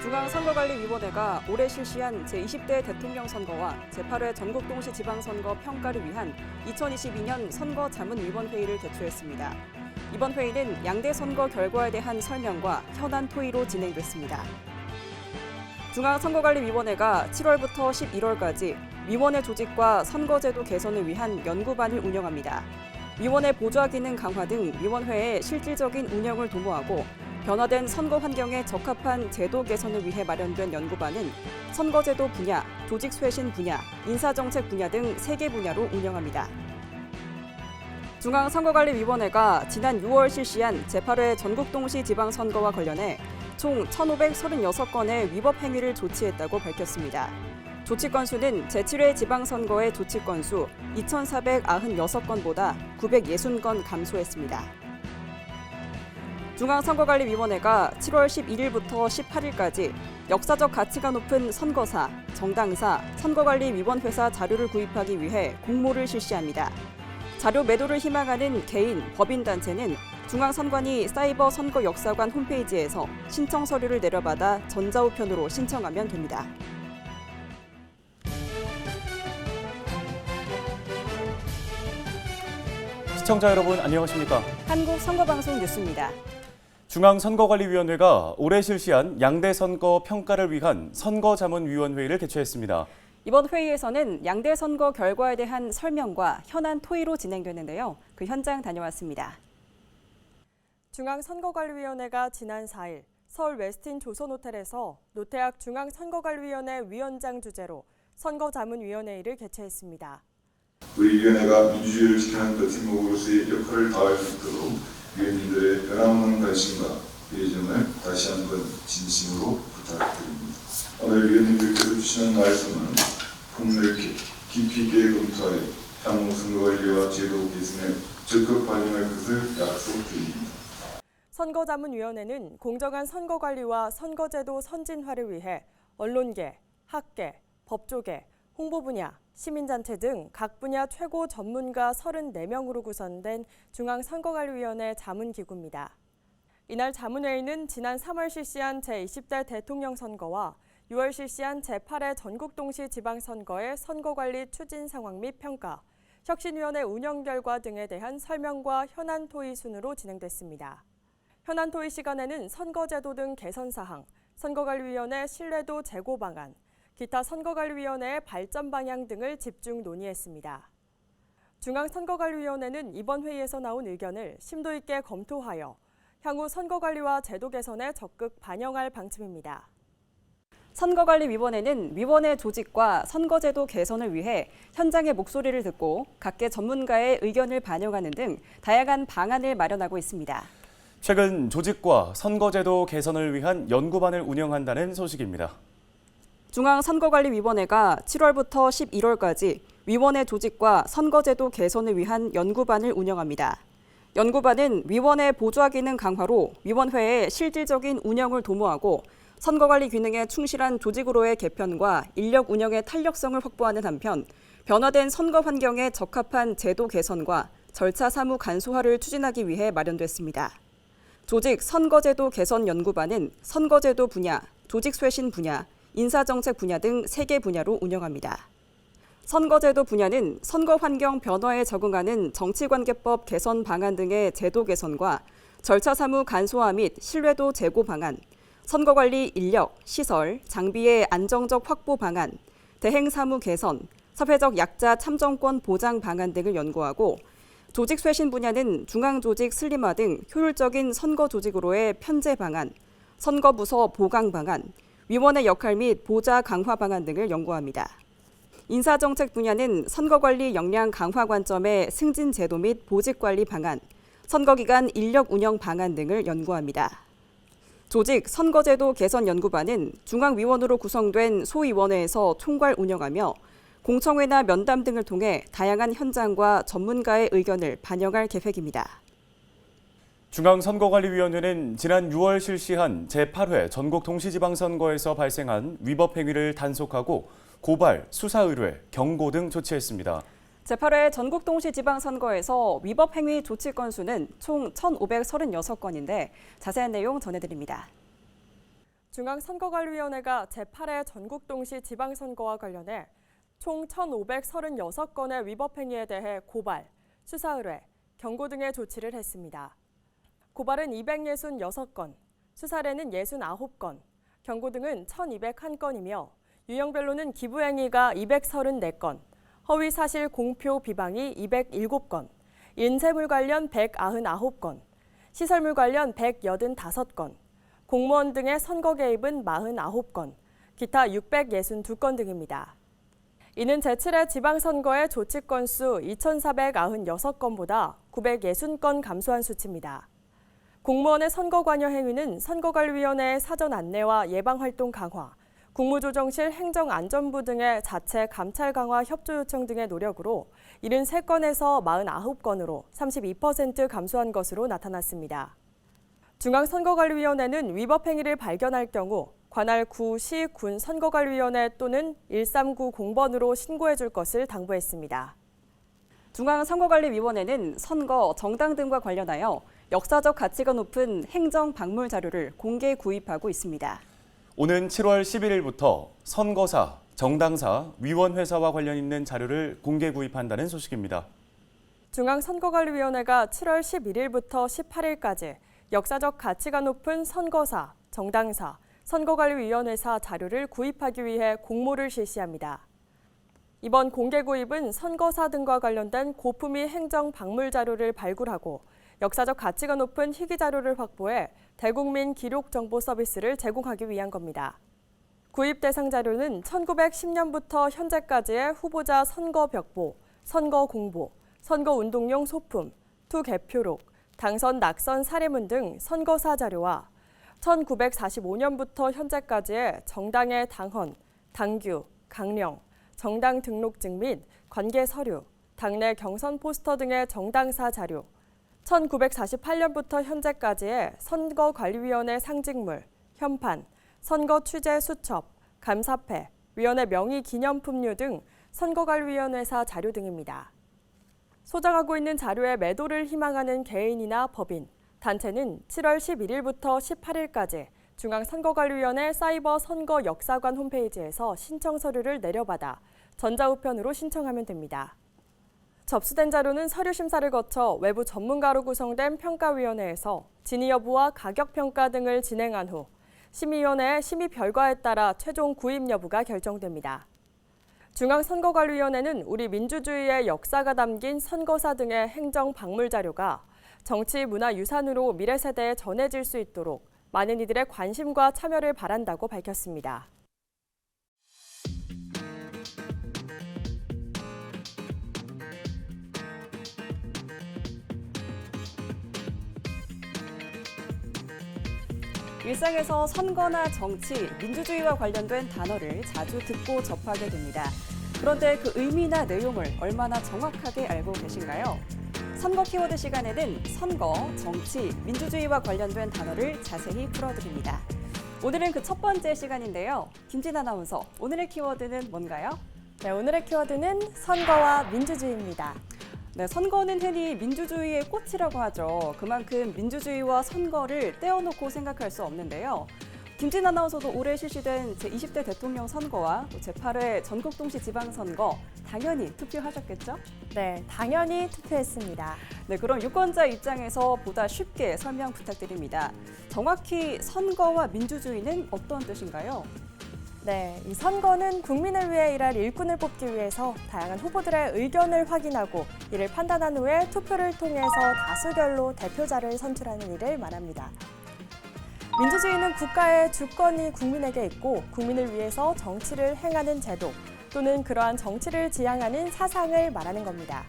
중앙선거관리위원회가 올해 실시한 제20대 대통령 선거와 제8회 전국동시 지방선거 평가를 위한 2022년 선거자문위원회의를 개최했습니다. 이번 회의는 양대 선거 결과에 대한 설명과 현안 토의로 진행됐습니다. 중앙선거관리위원회가 7월부터 11월까지 위원회 조직과 선거제도 개선을 위한 연구반을 운영합니다. 위원회 보좌 기능 강화 등 위원회의 실질적인 운영을 도모하고 변화된 선거 환경에 적합한 제도 개선을 위해 마련된 연구반은 선거제도 분야, 조직 쇄신 분야, 인사정책 분야 등 3개 분야로 운영합니다. 중앙선거관리위원회가 지난 6월 실시한 제8회 전국동시 지방선거와 관련해 총 1,536건의 위법 행위를 조치했다고 밝혔습니다. 조치 건수는 제7회 지방선거의 조치 건수 2,496건보다 960건 감소했습니다. 중앙선거관리위원회가 7월 11일부터 18일까지 역사적 가치가 높은 선거사, 정당사, 선거관리위원회사 자료를 구입하기 위해 공모를 실시합니다. 자료 매도를 희망하는 개인, 법인단체는 중앙선관위 사이버 선거역사관 홈페이지에서 신청 서류를 내려받아 전자우편으로 신청하면 됩니다. 시청자 여러분 안녕하십니까? 한국선거방송 뉴스입니다. 중앙선거관리위원회가 올해 실시한 양대 선거 평가를 위한 선거자문위원회의를 개최했습니다. 이번 회의에서는 양대 선거 결과에 대한 설명과 현안 토의로 진행되는데요. 그 현장 다녀왔습니다. 중앙선거관리위원회가 지난 4일 서울 웨스틴 조선호텔에서 노태학 중앙선거관리위원회 위원장 주재로 선거자문위원회의를 개최했습니다. 우리 위원회가 민주주의를 지키는 버팀목으로서의 역할을 다할 수 있도록 위원님들의 변함없는 관심과 애정을 다시 한번 진심으로 부탁드립니다. 오늘 위원님들께서 주시는 말씀은 폭넓게 깊이 있게 검토하여 향후 선거관리와 제도 개선에 적극 반영할 것을 약속드립니다. 선거자문위원회는 공정한 선거관리와 선거제도 선진화를 위해 언론계, 학계, 법조계, 홍보 분야, 시민단체 등 각 분야 최고 전문가 34명으로 구성된 중앙선거관리위원회 자문기구입니다. 이날 자문회의는 지난 3월 실시한 제20대 대통령 선거와 6월 실시한 제8회 전국동시 지방선거의 선거관리 추진 상황 및 평가, 혁신위원회 운영 결과 등에 대한 설명과 현안 토의 순으로 진행됐습니다. 현안 토의 시간에는 선거제도 등 개선 사항, 선거관리위원회 신뢰도 제고 방안, 기타 선거관리위원회의 발전 방향 등을 집중 논의했습니다. 중앙선거관리위원회는 이번 회의에서 나온 의견을 심도 있게 검토하여 향후 선거관리와 제도 개선에 적극 반영할 방침입니다. 선거관리위원회는 위원회 조직과 선거제도 개선을 위해 현장의 목소리를 듣고 각계 전문가의 의견을 반영하는 등 다양한 방안을 마련하고 있습니다. 최근 조직과 선거제도 개선을 위한 연구반을 운영한다는 소식입니다. 중앙선거관리위원회가 7월부터 11월까지 위원회 조직과 선거제도 개선을 위한 연구반을 운영합니다. 연구반은 위원회 보좌 기능 강화로 위원회의 실질적인 운영을 도모하고 선거관리 기능에 충실한 조직으로의 개편과 인력 운영의 탄력성을 확보하는 한편 변화된 선거 환경에 적합한 제도 개선과 절차 사무 간소화를 추진하기 위해 마련됐습니다. 조직 선거제도 개선 연구반은 선거제도 분야, 조직 쇄신 분야, 인사정책 분야 등 3개 분야로 운영합니다. 선거제도 분야는 선거 환경 변화에 적응하는 정치관계법 개선 방안 등의 제도 개선과 절차 사무 간소화 및 신뢰도 제고 방안, 선거관리 인력, 시설, 장비의 안정적 확보 방안, 대행 사무 개선, 사회적 약자 참정권 보장 방안 등을 연구하고 조직 쇄신 분야는 중앙조직 슬림화 등 효율적인 선거 조직으로의 편제 방안, 선거부서 보강 방안, 위원회 역할 및 보좌 강화 방안 등을 연구합니다. 인사정책 분야는 선거관리 역량 강화 관점의 승진 제도 및 보직관리 방안, 선거기간 인력 운영 방안 등을 연구합니다. 조직 선거제도 개선 연구반은 중앙위원으로 구성된 소위원회에서 총괄 운영하며 공청회나 면담 등을 통해 다양한 현장과 전문가의 의견을 반영할 계획입니다. 중앙선거관리위원회는 지난 6월 실시한 제8회 전국동시지방선거에서 발생한 위법 행위를 단속하고 고발, 수사 의뢰, 경고 등 조치했습니다. 제8회 전국동시지방선거에서 위법 행위 조치 건수는 총 1,536건인데 자세한 내용 전해드립니다. 중앙선거관리위원회가 제8회 전국동시 지방선거와 관련해 총 1,536건의 위법 행위에 대해 고발, 수사 의뢰, 경고 등의 조치를 했습니다. 고발은 266건, 수사 의뢰는 69건, 경고 등은 1,201건이며 유형별로는 기부 행위가 234건, 허위 사실 공표 비방이 207건, 인쇄물 관련 199건, 시설물 관련 185건, 공무원 등의 선거 개입은 49건, 기타 662건 등입니다. 이는 제7회 지방선거의 조치 건수 2,496건보다 960건 감소한 수치입니다. 공무원의 선거 관여 행위는 선거관리위원회의 사전 안내와 예방활동 강화, 국무조정실 행정안전부 등의 자체 감찰 강화 협조 요청 등의 노력으로 73건에서 49건으로 32% 감소한 것으로 나타났습니다. 중앙선거관리위원회는 위법 행위를 발견할 경우 관할 구, 시, 군 선거관리위원회 또는 1390번으로 신고해 줄 것을 당부했습니다. 중앙선거관리위원회는 선거, 정당 등과 관련하여 역사적 가치가 높은 행정 박물 자료를 공개 구입하고 있습니다. 오는 7월 11일부터 선거사, 정당사, 위원회사와 관련 있는 자료를 공개 구입한다는 소식입니다. 중앙선거관리위원회가 7월 11일부터 18일까지 역사적 가치가 높은 선거사, 정당사, 선거관리위원회사 자료를 구입하기 위해 공모를 실시합니다. 이번 공개 구입은 선거사 등과 관련된 고품위 행정 박물 자료를 발굴하고 역사적 가치가 높은 희귀 자료를 확보해 대국민 기록 정보 서비스를 제공하기 위한 겁니다. 구입 대상 자료는 1910년부터 현재까지의 후보자 선거 벽보, 선거 공보, 선거 운동용 소품, 투 개표록, 당선 낙선 사례문 등 선거사 자료와 1945년부터 현재까지의 정당의 당헌, 당규, 강령, 정당 등록증 및 관계 서류, 당내 경선 포스터 등의 정당사 자료, 1948년부터 현재까지의 선거관리위원회 상징물, 현판, 선거 취재 수첩, 감사패, 위원회 명의 기념품류 등 선거관리위원회사 자료 등입니다. 소장하고 있는 자료의 매도를 희망하는 개인이나 법인, 단체는 7월 11일부터 18일까지 중앙선거관리위원회 사이버 선거 역사관 홈페이지에서 신청 서류를 내려받아 전자우편으로 신청하면 됩니다. 접수된 자료는 서류 심사를 거쳐 외부 전문가로 구성된 평가위원회에서 진위 여부와 가격 평가 등을 진행한 후 심의위원회의 심의 결과에 따라 최종 구입 여부가 결정됩니다. 중앙선거관리위원회는 우리 민주주의의 역사가 담긴 선거사 등의 행정 박물 자료가 정치 문화 유산으로 미래 세대에 전해질 수 있도록 많은 이들의 관심과 참여를 바란다고 밝혔습니다. 일상에서 선거나 정치, 민주주의와 관련된 단어를 자주 듣고 접하게 됩니다. 그런데 그 의미나 내용을 얼마나 정확하게 알고 계신가요? 선거 키워드 시간에는 선거, 정치, 민주주의와 관련된 단어를 자세히 풀어드립니다. 오늘은 그 첫 번째 시간인데요. 김진 아나운서, 오늘의 키워드는 뭔가요? 네, 오늘의 키워드는 선거와 민주주의입니다. 네, 선거는 흔히 민주주의의 꽃이라고 하죠. 그만큼 민주주의와 선거를 떼어놓고 생각할 수 없는데요. 김진 아나운서도 올해 실시된 제20대 대통령 선거와 제8회 전국동시 지방선거 당연히 투표하셨겠죠? 네, 당연히 투표했습니다. 네, 그럼 유권자 입장에서 보다 쉽게 설명 부탁드립니다. 정확히 선거와 민주주의는 어떤 뜻인가요? 네, 이 선거는 국민을 위해 일할 일꾼을 뽑기 위해서 다양한 후보들의 의견을 확인하고 이를 판단한 후에 투표를 통해서 다수결로 대표자를 선출하는 일을 말합니다. 민주주의는 국가의 주권이 국민에게 있고 국민을 위해서 정치를 행하는 제도 또는 그러한 정치를 지향하는 사상을 말하는 겁니다.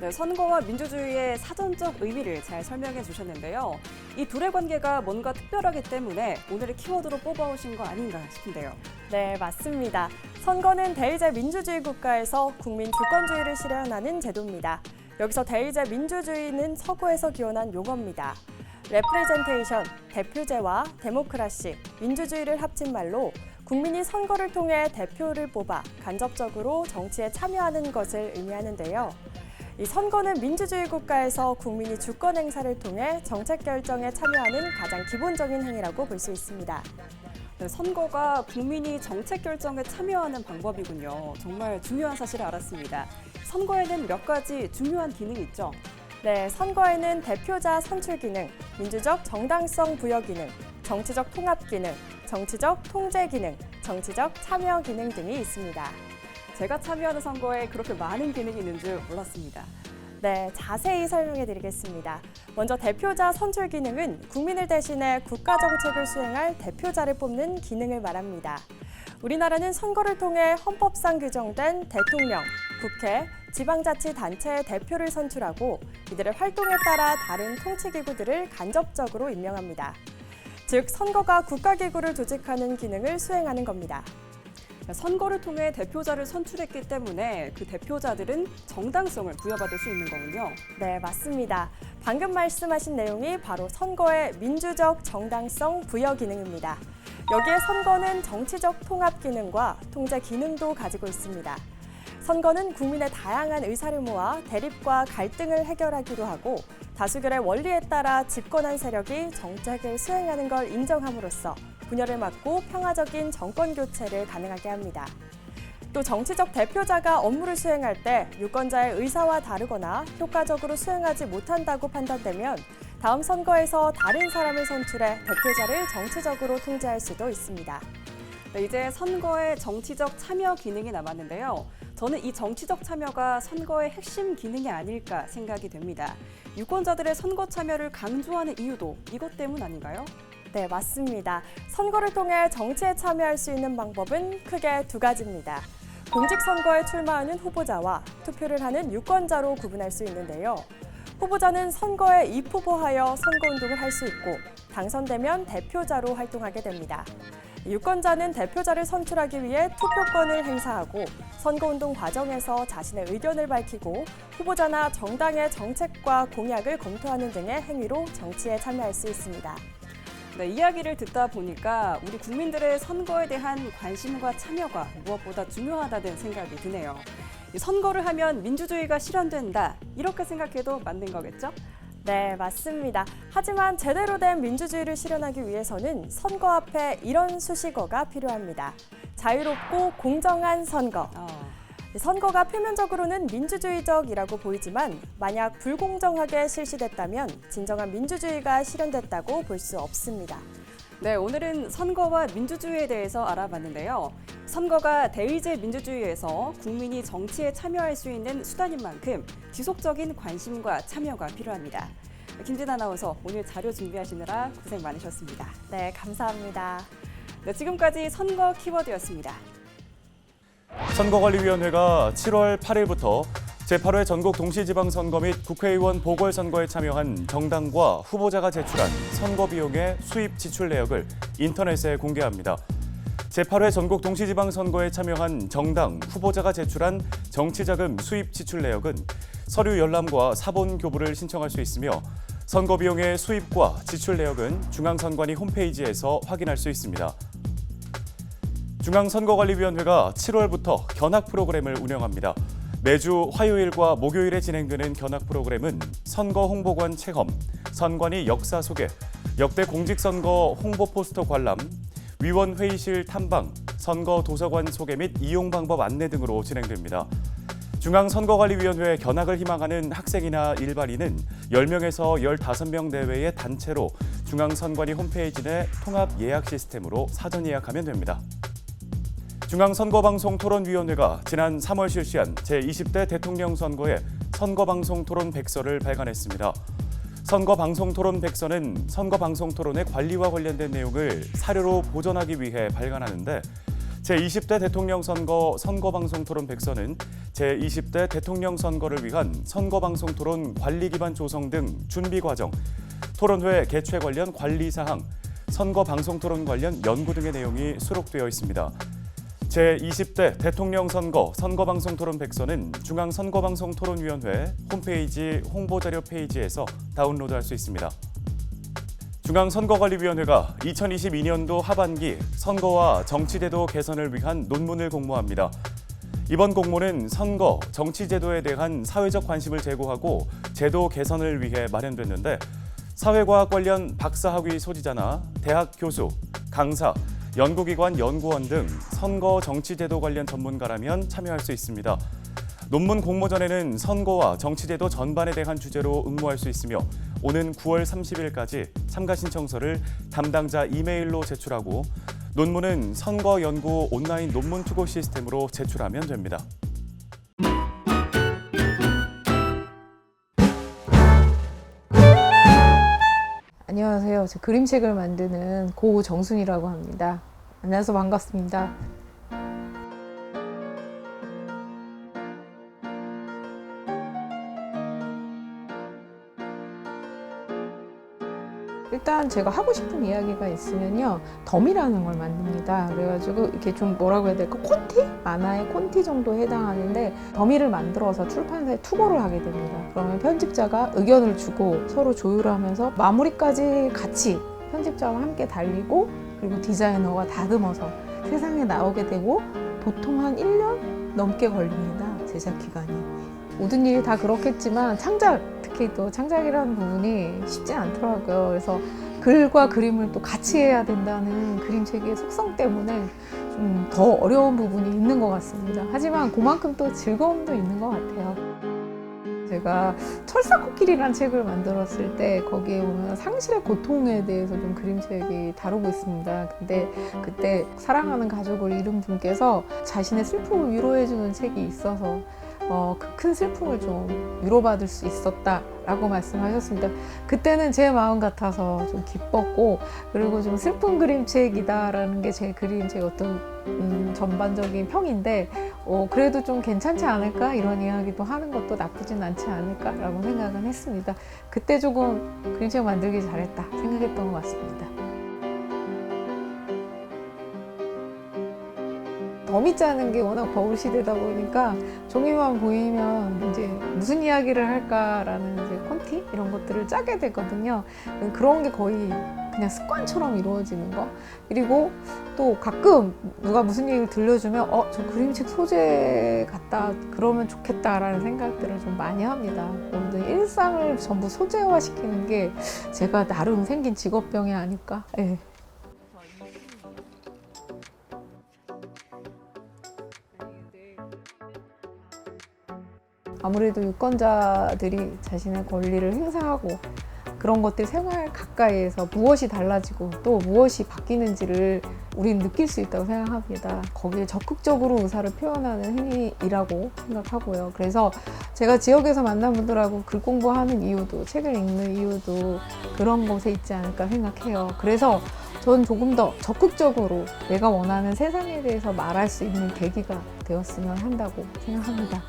네, 선거와 민주주의의 사전적 의미를 잘 설명해 주셨는데요. 이 둘의 관계가 뭔가 특별하기 때문에 오늘의 키워드로 뽑아오신 거 아닌가 싶은데요. 네, 맞습니다. 선거는 대의제 민주주의 국가에서 국민 주권주의를 실현하는 제도입니다. 여기서 대의제 민주주의는 서구에서 기원한 용어입니다. 레프레젠테이션, 대표제와 데모크라시, 민주주의를 합친 말로 국민이 선거를 통해 대표를 뽑아 간접적으로 정치에 참여하는 것을 의미하는데요. 이 선거는 민주주의 국가에서 국민이 주권 행사를 통해 정책 결정에 참여하는 가장 기본적인 행위라고 볼 수 있습니다. 네, 선거가 국민이 정책 결정에 참여하는 방법이군요. 정말 중요한 사실을 알았습니다. 선거에는 몇 가지 중요한 기능이 있죠. 네, 선거에는 대표자 선출 기능, 민주적 정당성 부여 기능, 정치적 통합 기능, 정치적 통제 기능, 정치적 참여 기능 등이 있습니다. 제가 참여하는 선거에 그렇게 많은 기능이 있는 줄 몰랐습니다. 네, 자세히 설명해 드리겠습니다. 먼저 대표자 선출 기능은 국민을 대신해 국가 정책을 수행할 대표자를 뽑는 기능을 말합니다. 우리나라는 선거를 통해 헌법상 규정된 대통령, 국회, 지방자치단체의 대표를 선출하고 이들의 활동에 따라 다른 통치기구들을 간접적으로 임명합니다. 즉, 선거가 국가기구를 조직하는 기능을 수행하는 겁니다. 선거를 통해 대표자를 선출했기 때문에 그 대표자들은 정당성을 부여받을 수 있는 거군요. 네, 맞습니다. 방금 말씀하신 내용이 바로 선거의 민주적 정당성 부여 기능입니다. 여기에 선거는 정치적 통합 기능과 통제 기능도 가지고 있습니다. 선거는 국민의 다양한 의사를 모아 대립과 갈등을 해결하기도 하고 다수결의 원리에 따라 집권한 세력이 정책을 수행하는 걸 인정함으로써 분열을 막고 평화적인 정권 교체를 가능하게 합니다. 또 정치적 대표자가 업무를 수행할 때 유권자의 의사와 다르거나 효과적으로 수행하지 못한다고 판단되면 다음 선거에서 다른 사람을 선출해 대표자를 정치적으로 통제할 수도 있습니다. 네, 이제 선거의 정치적 참여 기능이 남았는데요. 저는 이 정치적 참여가 선거의 핵심 기능이 아닐까 생각이 됩니다. 유권자들의 선거 참여를 강조하는 이유도 이것 때문 아닌가요? 네, 맞습니다. 선거를 통해 정치에 참여할 수 있는 방법은 크게 두 가지입니다. 공직선거에 출마하는 후보자와 투표를 하는 유권자로 구분할 수 있는데요. 후보자는 선거에 입후보하여 선거운동을 할 수 있고 당선되면 대표자로 활동하게 됩니다. 유권자는 대표자를 선출하기 위해 투표권을 행사하고 선거운동 과정에서 자신의 의견을 밝히고 후보자나 정당의 정책과 공약을 검토하는 등의 행위로 정치에 참여할 수 있습니다. 네, 이야기를 듣다 보니까 우리 국민들의 선거에 대한 관심과 참여가 무엇보다 중요하다는 생각이 드네요. 이 선거를 하면 민주주의가 실현된다, 이렇게 생각해도 맞는 거겠죠? 네, 맞습니다. 하지만 제대로 된 민주주의를 실현하기 위해서는 선거 앞에 이런 수식어가 필요합니다. 자유롭고 공정한 선거. 선거가 표면적으로는 민주주의적이라고 보이지만 만약 불공정하게 실시됐다면 진정한 민주주의가 실현됐다고 볼 수 없습니다. 네, 오늘은 선거와 민주주의에 대해서 알아봤는데요. 선거가 대의제 민주주의에서 국민이 정치에 참여할 수 있는 수단인 만큼 지속적인 관심과 참여가 필요합니다. 김진 아나운서, 오늘 자료 준비하시느라 고생 많으셨습니다. 네, 감사합니다. 네, 지금까지 선거 키워드였습니다. 선거관리위원회가 7월 8일부터 제8회 전국 동시지방선거 및 국회의원 보궐선거에 참여한 정당과 후보자가 제출한 선거 비용의 수입 지출 내역을 인터넷에 공개합니다. 제8회 전국 동시지방선거에 참여한 정당, 후보자가 제출한 정치자금 수입 지출 내역은 서류 열람과 사본 교부를 신청할 수 있으며 선거 비용의 수입과 지출 내역은 중앙선관위 홈페이지에서 확인할 수 있습니다. 중앙선거관리위원회가 7월부터 견학 프로그램을 운영합니다. 매주 화요일과 목요일에 진행되는 견학 프로그램은 선거 홍보관 체험, 선관위 역사 소개, 역대 공직선거 홍보 포스터 관람, 위원 회의실 탐방, 선거 도서관 소개 및 이용 방법 안내 등으로 진행됩니다. 중앙선거관리위원회 견학을 희망하는 학생이나 일반인은 10명에서 15명 내외의 단체로 중앙선관위 홈페이지 내 통합 예약 시스템으로 사전 예약하면 됩니다. 중앙선거방송토론위원회가 지난 3월 실시한 제20대 대통령 선거에 선거방송 토론 백서를 발간했습니다. 선거방송 토론 백서는 선거방송 토론의 관리와 관련된 내용을 사료로 보존하기 위해 발간하는데 제20대 대통령 선거 선거방송 토론 백서는 제20대 대통령 선거를 위한 선거방송 토론 관리 기반 조성 등 준비 과정, 토론회 개최 관련 관리 사항, 선거방송 토론 관련 연구 등의 내용이 수록되어 있습니다. 제20대 대통령 선거 선거방송 토론 백서는 중앙선거방송토론위원회 홈페이지 홍보자료 페이지에서 다운로드할 수 있습니다. 중앙선거관리위원회가 2022년도 하반기 선거와 정치제도 개선을 위한 논문을 공모합니다. 이번 공모는 선거, 정치제도에 대한 사회적 관심을 제고하고 제도 개선을 위해 마련됐는데 사회과학 관련 박사학위 소지자나 대학 교수, 강사, 연구기관, 연구원 등 선거 정치제도 관련 전문가라면 참여할 수 있습니다. 논문 공모전에는 선거와 정치제도 전반에 대한 주제로 응모할 수 있으며 오는 9월 30일까지 참가 신청서를 담당자 이메일로 제출하고 논문은 선거연구 온라인 논문 투고 시스템으로 제출하면 됩니다. 안녕하세요. 저 그림책을 만드는 고정순이라고 합니다. 만나서 반갑습니다. 일단 제가 하고 싶은 이야기가 있으면요, 덤이라는 걸 만듭니다. 그래가지고 이렇게 좀 뭐라고 해야 될까, 콘티? 만화의 콘티 정도에 해당하는데 덤이를 만들어서 출판사에 투고를 하게 됩니다. 그러면 편집자가 의견을 주고 서로 조율하면서 마무리까지 같이 편집자와 함께 달리고, 그리고 디자이너가 다듬어서 세상에 나오게 되고, 보통 한 1년 넘게 걸립니다. 제작 기간이. 모든 일이 다 그렇겠지만 창작, 특히 또 창작이라는 부분이 쉽지 않더라고요. 그래서 글과 그림을 또 같이 해야 된다는 그림체계의 속성 때문에 좀 더 어려운 부분이 있는 것 같습니다. 하지만 그만큼 또 즐거움도 있는 것 같아요. 제가 철사코끼리라는 책을 만들었을 때 거기에 보면 상실의 고통에 대해서 좀 그림책이 다루고 있습니다. 근데 그때 사랑하는 가족을 잃은 분께서 자신의 슬픔을 위로해주는 책이 있어서 그 큰 슬픔을 좀 위로받을 수 있었다라고 말씀하셨습니다. 그때는 제 마음 같아서 좀 기뻤고, 그리고 좀 슬픈 그림책이다라는 게 제 그림책 어떤 전반적인 평인데, 그래도 좀 괜찮지 않을까, 이런 이야기도 하는 것도 나쁘진 않지 않을까라고 생각은 했습니다. 그때 조금 그림책 만들기 잘했다 생각했던 것 같습니다. 덤이 짜는 게 워낙 버블 시대다 보니까 종이만 보이면 이제 무슨 이야기를 할까라는 이제 콘티 이런 것들을 짜게 되거든요. 그런 게 거의 그냥 습관처럼 이루어지는 거. 그리고 또 가끔 누가 무슨 얘기를 들려주면 저 그림책 소재 같다, 그러면 좋겠다라는 생각들을 좀 많이 합니다. 모든 일상을 전부 소재화시키는 게 제가 나름 생긴 직업병이 아닐까. 네. 아무래도 유권자들이 자신의 권리를 행사하고 그런 것들 생활 가까이에서 무엇이 달라지고 또 무엇이 바뀌는지를 우리는 느낄 수 있다고 생각합니다. 거기에 적극적으로 의사를 표현하는 행위이라고 생각하고요. 그래서 제가 지역에서 만난 분들하고 글 공부하는 이유도, 책을 읽는 이유도 그런 것에 있지 않을까 생각해요. 그래서 전 조금 더 적극적으로 내가 원하는 세상에 대해서 말할 수 있는 계기가 되었으면 한다고 생각합니다.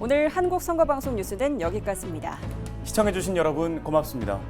오늘 한국선거방송 뉴스는 여기까지입니다. 시청해주신 여러분 고맙습니다.